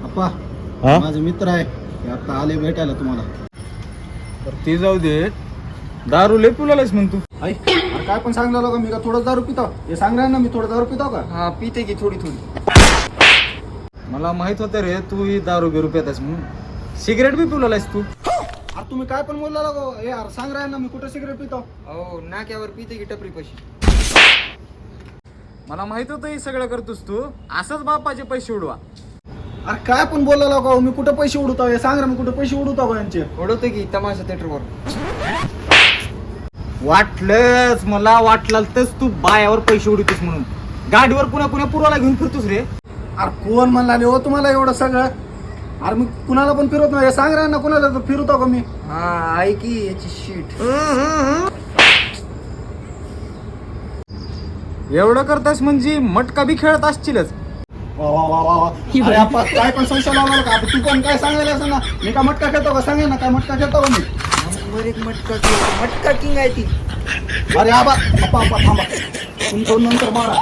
अप्पा हा? माझे मित्र आहे ते आता आले भेटायला तुम्हाला. तर ते जाऊ दे. दारू लय पिलास मग तू. आई अरे काय पण सांगलं का मी का थोडं दारू पितो हे सांग ना मी थोडं दारू पितो का. हा पिते की थोडी थोडी. मला माहित होतं रे तू ही दारू बिरू पितास म्हणून. सिगरेट बी पिलास तू. अरे तुम्ही काय पण बोलला गो हे यार सांग ना मी कुठं सिगरेट पितो. अहो नाक्यावर पिते की टपरी पशी. मला माहित होतं हे सगळं करतोस तू. असंच बापाचे पैसे उडवा. अरे काय पण बोलला गो मी कुठं पैसे उडवतो हे सांग ना मी कुठं पैसे उडवतो यांचे. ओढवते की तमाशा थिएटरवर. वाटलंच मला वाटलं तरच तू बायावर पैसे उडवतोस म्हणून. गाडीवर पुन्हा पुन्हा पुराला घेऊन फिरतोस रे. अरे कोण म्हणला हो तुम्हाला एवढं सगळं. अरे मी कुणाला पण फिरवत नाही हे सांग ना कुणाला तर फिरवतो का मी. हा आहे की याची शीट. एवढं करतास म्हणजे मटका बी खेळत असशीलच. वा वा वा वा वा. अरे अप्पा काय पण संशय लावला का तू पण काय सांगायला असं ना मी का मटका खेळतो का सांगे ना काय मटका खेळतो का मी. वर एक मटका किंग आहे ती. अरे आबा अप्पा थांबा तुमचं नंतर मारा.